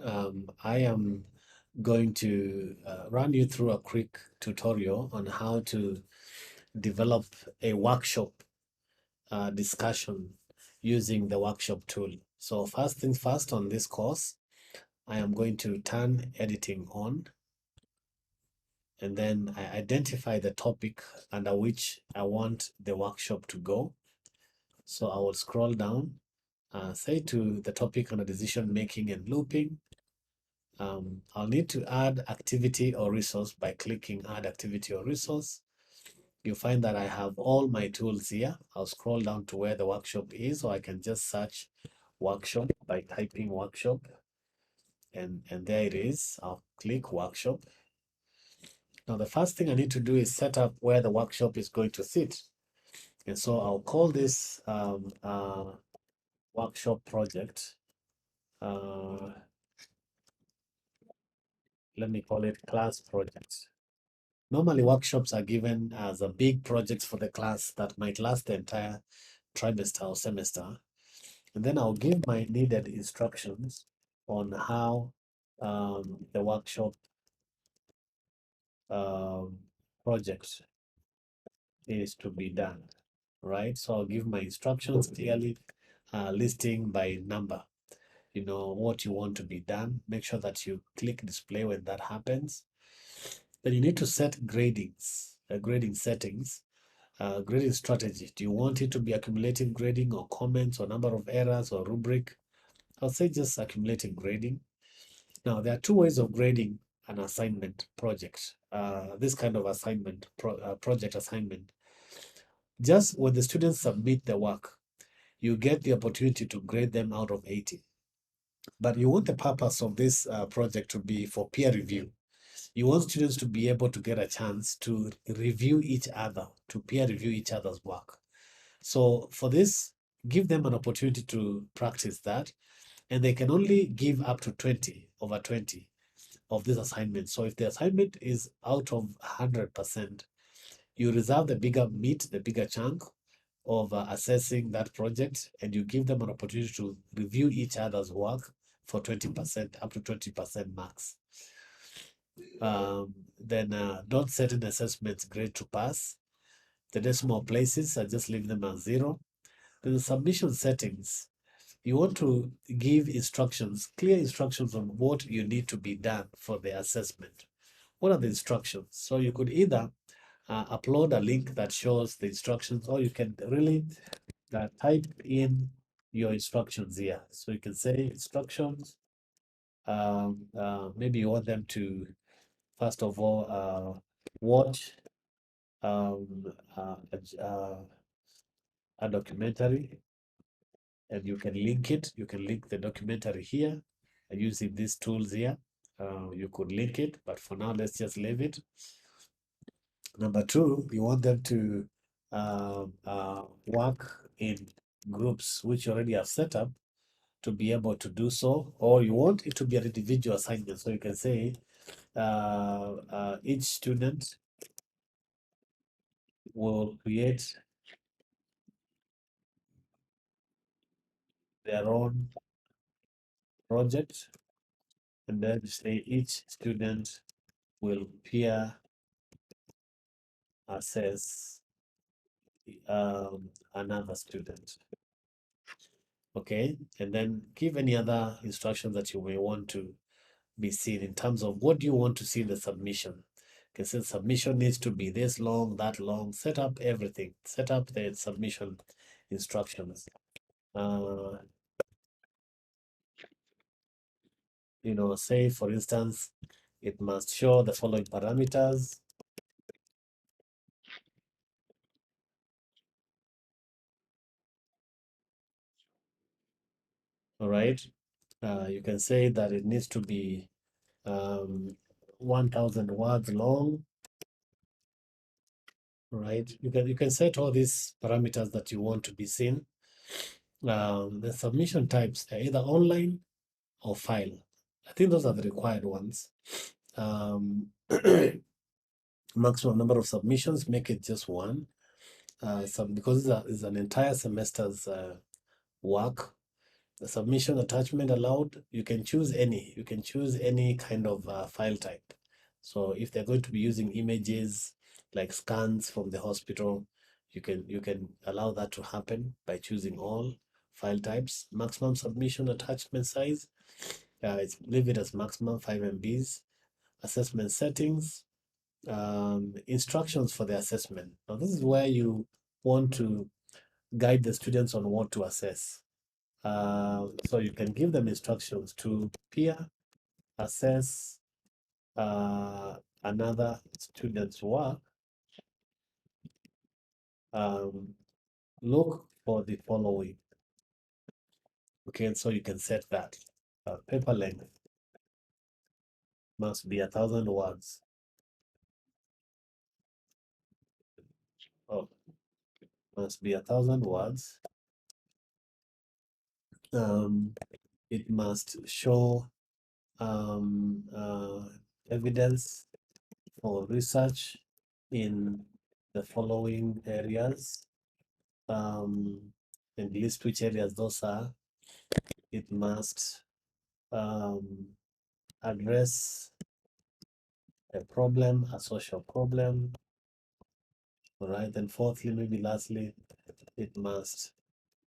I am going to run you through a quick tutorial on how to develop a workshop discussion using the workshop tool. So first things first, on this course, I am going to turn editing on, and then I identify the topic under which I want the workshop to go. So I will scroll down, say to the topic under decision making and looping. I'll need to add activity or resource by clicking add activity or resource. You find that I have all my tools here. I'll scroll down to where the workshop is, or I can just search workshop by typing workshop, and there it is. I'll click workshop. Now the first thing I need to do is set up where the workshop is going to sit. And so I'll call this workshop project. Let me call it class project. Normally, workshops are given as a big project for the class that might last the entire trimester or semester. And then I'll give my needed instructions on how the workshop um, project is to be done, right? So I'll give my instructions clearly, listing by number, what you want to be done. Make sure that you click display when that happens. Then you need to set gradings, grading settings. Grading strategy. Do you want it to be accumulative grading or comments or number of errors or rubric? I'll say just accumulative grading. Now, there are two ways of grading an assignment project. This kind of assignment, project assignment. Just when the students submit the work, you get the opportunity to grade them out of 80. But you want the purpose of this project to be for peer review. You want students to be able to get a chance to review each other, to peer review each other's work. So for this, give them an opportunity to practice that, and they can only give up to 20 over 20 of this assignment. So if the assignment is out of 100%, you reserve the bigger chunk of assessing that project, and you give them an opportunity to review each other's work for 20%, up to 20% max. Then don't set an assessment grade to pass. The decimal places, I just leave them as 0. Then the submission settings, you want to give instructions, clear instructions on what you need to be done for the assessment. What are the instructions? So you could either upload a link that shows the instructions, or you can really type in your instructions here. So you can say instructions. Maybe you want them to, first of all, watch a documentary, and you can link it. You can link the documentary here using these tools here. You could link it, but for now, let's just leave it. Number 2, you want them to work in groups which you already have set up to be able to do so, or you want it to be an individual assignment. So you can say each student will create their own project, and then say each student will peer assess another student. Okay, and then give any other instructions that you may want to be seen in terms of what do you want to see in the submission. Because the submission needs to be this long, that long. Set up everything. Set up the submission instructions. Say for instance, it must show the following parameters. All right. You can say that it needs to be 1,000 words long. Right. You can set all these parameters that you want to be seen. The submission types are either online or file. I think those are the required ones. Maximum number of submissions, make it just one. Because it's an entire semester's work. The submission attachment allowed, you can choose any. You can choose any kind of file type. So if they're going to be using images like scans from the hospital, you can allow that to happen by choosing all file types. Maximum submission attachment size, leave it as maximum 5 MBs. Assessment settings, instructions for the assessment. Now this is where you want to guide the students on what to assess. So you can give them instructions to peer assess another student's work. Um, Look for the following. Okay, so you can set that. Paper length must be 1,000 words. Oh, must be 1,000 words. Um, it must show evidence for research in the following areas, and list which areas those are. It must address a problem, a social problem. All right, and fourthly, maybe lastly, it must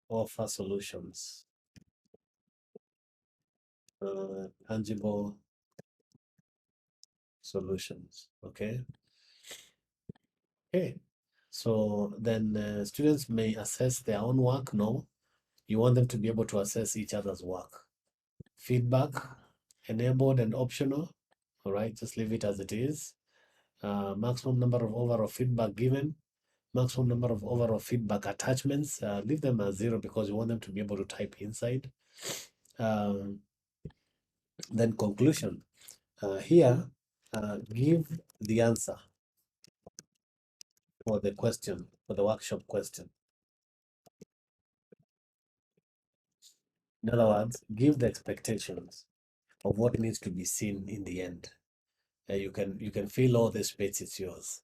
offer solutions, tangible solutions. Okay. Okay. So then students may assess their own work. No, you want them to be able to assess each other's work. Feedback enabled and optional. All right, just leave it as it is. Maximum number of overall feedback given. Maximum number of overall feedback attachments. Leave them as 0 because you want them to be able to type inside. Then conclusion. Here, give the answer for the question, for the workshop question. In other words, give the expectations of what needs to be seen in the end. You can fill all the space, it's yours.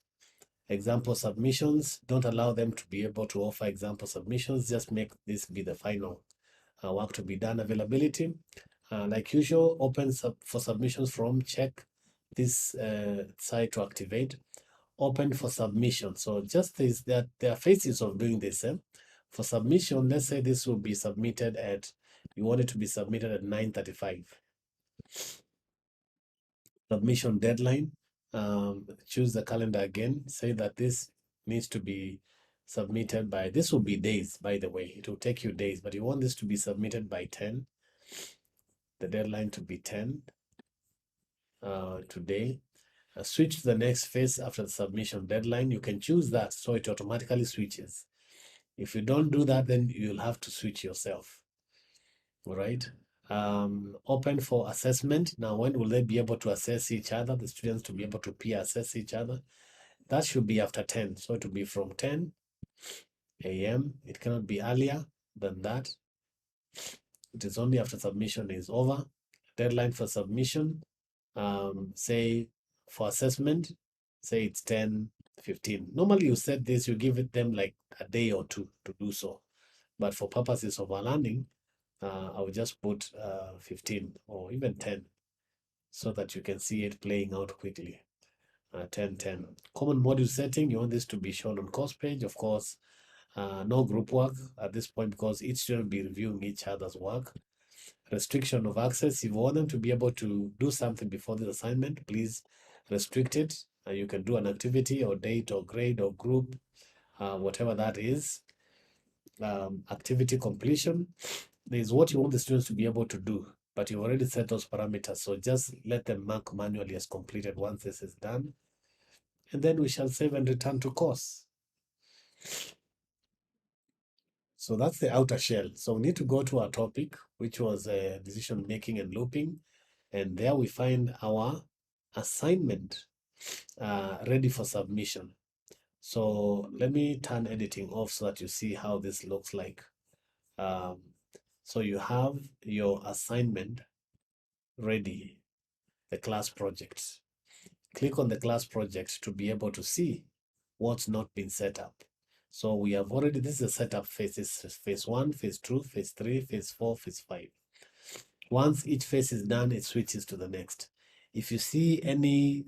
Example submissions, don't allow them to be able to offer example submissions, just make this be the final work to be done. Availability, like usual, open for submissions from check this site to activate. Open for submission. So just this, that there are phases of doing this. For submission, let's say this will be submitted at, you want it to be submitted at 9:35. Submission deadline, choose the calendar again, say that this needs to be submitted by, this will be days, by the way, it will take you days, but you want this to be submitted by 10, the deadline to be 10 today. Switch to the next phase after the submission deadline. You can choose that so it automatically switches. If you don't do that, then you'll have to switch yourself. All right. Open for assessment. Now, when will they be able to assess each other? The students to be able to peer assess each other. That should be after 10. So it will be from 10 a.m. It cannot be earlier than that. It is only after submission is over. Deadline for submission, say for assessment, say it's 10:15. Normally you set this, you give it them like a day or two to do so. But for purposes of our learning, I will just put 15 or even 10 so that you can see it playing out quickly. 10, 10. Common module setting, you want this to be shown on course page. Of course, no group work at this point because each student will be reviewing each other's work. Restriction of access, if you want them to be able to do something before the assignment, please restrict it. You can do an activity or date or grade or group, whatever that is. Activity completion, is what you want the students to be able to do, but you've already set those parameters. So just let them mark manually as completed once this is done. And then we shall save and return to course. So that's the outer shell. So we need to go to our topic, which was decision making and looping. And there we find our assignment ready for submission. So let me turn editing off so that you see how this looks like. So you have your assignment ready, the class projects. Click on the class project to be able to see what's not been set up. So we have already, this is a setup phase. This is phase 1, phase 2, phase 3, phase 4, phase 5. Once each phase is done, it switches to the next. If you see any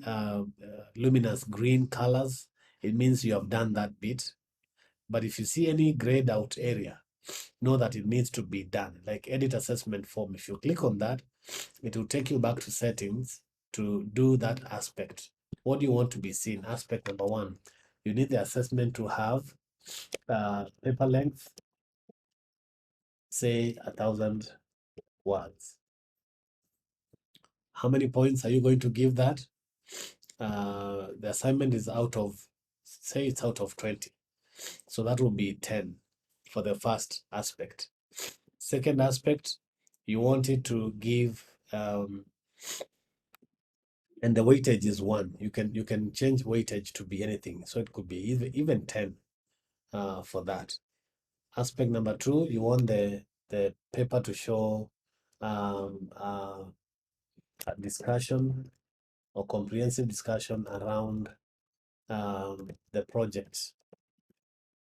luminous green colors, it means you have done that bit. But if you see any grayed out area, know that it needs to be done. Like edit assessment form, if you click on that, it will take you back to settings to do that aspect. What do you want to be seen? Aspect number 1, you need the assessment to have paper length, say 1,000 words. How many points are you going to give that? The assignment is out of, say it's out of 20. So that will be 10 for the first aspect. Second aspect, you want it to give, and the weightage is 1. You can change weightage to be anything. So it could be even 10 for that. Aspect number 2, you want the paper to show a discussion or comprehensive discussion around the project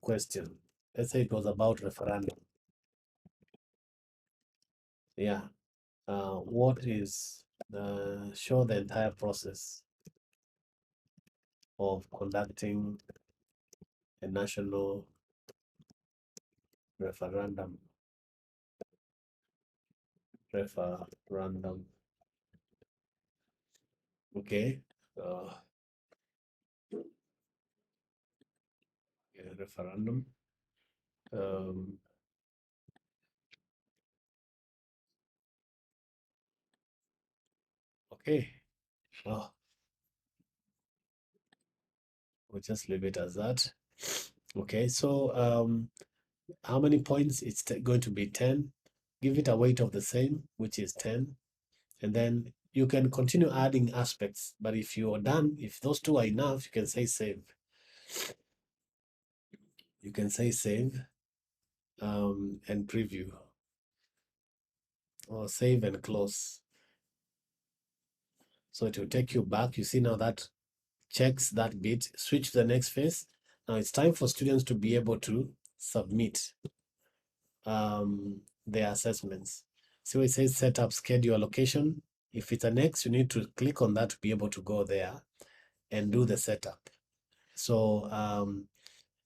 question. Let's say it was about referendum. Yeah. What is show the entire process of conducting a national referendum. Referendum. Okay. Yeah, referendum. Um, okay. Oh, we'll just leave it as that. Okay, so how many points? It's going to be 10. Give it a weight of the same, which is 10. And then you can continue adding aspects. But if you are done, if those two are enough, you can say save. You can say save and preview, or save and close. So it will take you back. You see now that checks that bit. Switch to the next phase. Now it's time for students to be able to submit their assessments. So it says set up schedule allocation. If it's an X, you need to click on that to be able to go there and do the setup. So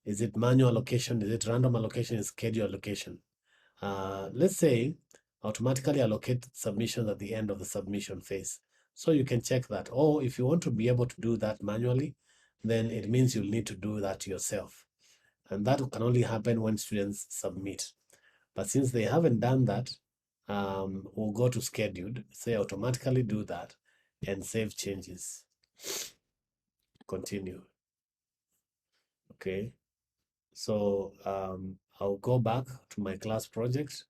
is it manual allocation? Is it random allocation? Is schedule allocation? Let's say automatically allocate submissions at the end of the submission phase. So you can check that. Or if you want to be able to do that manually, then it means you'll need to do that yourself. And that can only happen when students submit. But since they haven't done that, we'll go to scheduled, say automatically do that, and save changes. Continue. Okay. So I'll go back to my class project.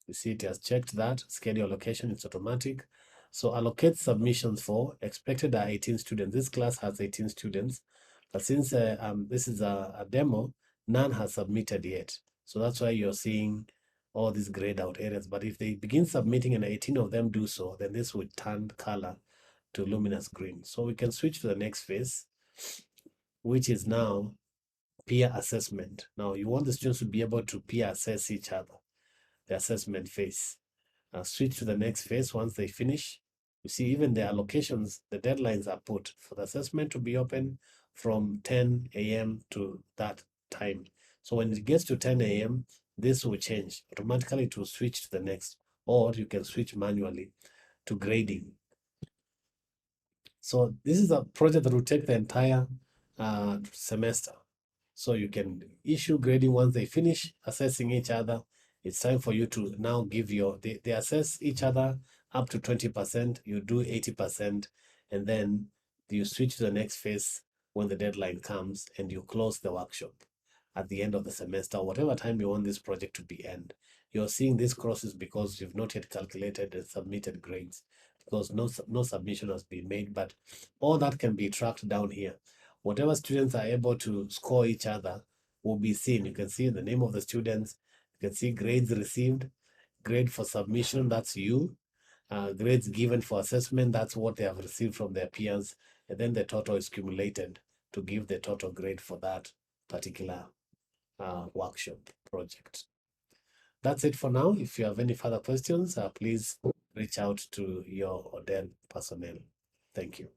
You see it has checked that. Schedule allocation, it's automatic. So allocate submissions for expected are 18 students. This class has 18 students. But since this is a demo, none has submitted yet. So that's why you're seeing all these grayed out areas. But if they begin submitting and 18 of them do so, then this would turn color to luminous green. So we can switch to the next phase, which is now peer assessment. Now you want the students to be able to peer assess each other, the assessment phase. Switch to the next phase once they finish. You see, even the allocations, the deadlines are put for the assessment to be open from 10 a.m. to that time. So when it gets to 10 a.m., this will change. Automatically to switch to the next, or you can switch manually to grading. So this is a project that will take the entire semester. So you can issue grading once they finish assessing each other. It's time for you to now give they assess each other up to 20%, you do 80%, and then you switch to the next phase when the deadline comes and you close the workshop at the end of the semester, whatever time you want this project to be end. You're seeing these crosses because you've not yet calculated and submitted grades, because no submission has been made, but all that can be tracked down here. Whatever students are able to score each other will be seen. You can see the name of the students. You can see grades received, grade for submission, that's you. Grades given for assessment, that's what they have received from their peers. And then the total is cumulated to give the total grade for that particular workshop project. That's it for now. If you have any further questions, please reach out to your Odell personnel. Thank you.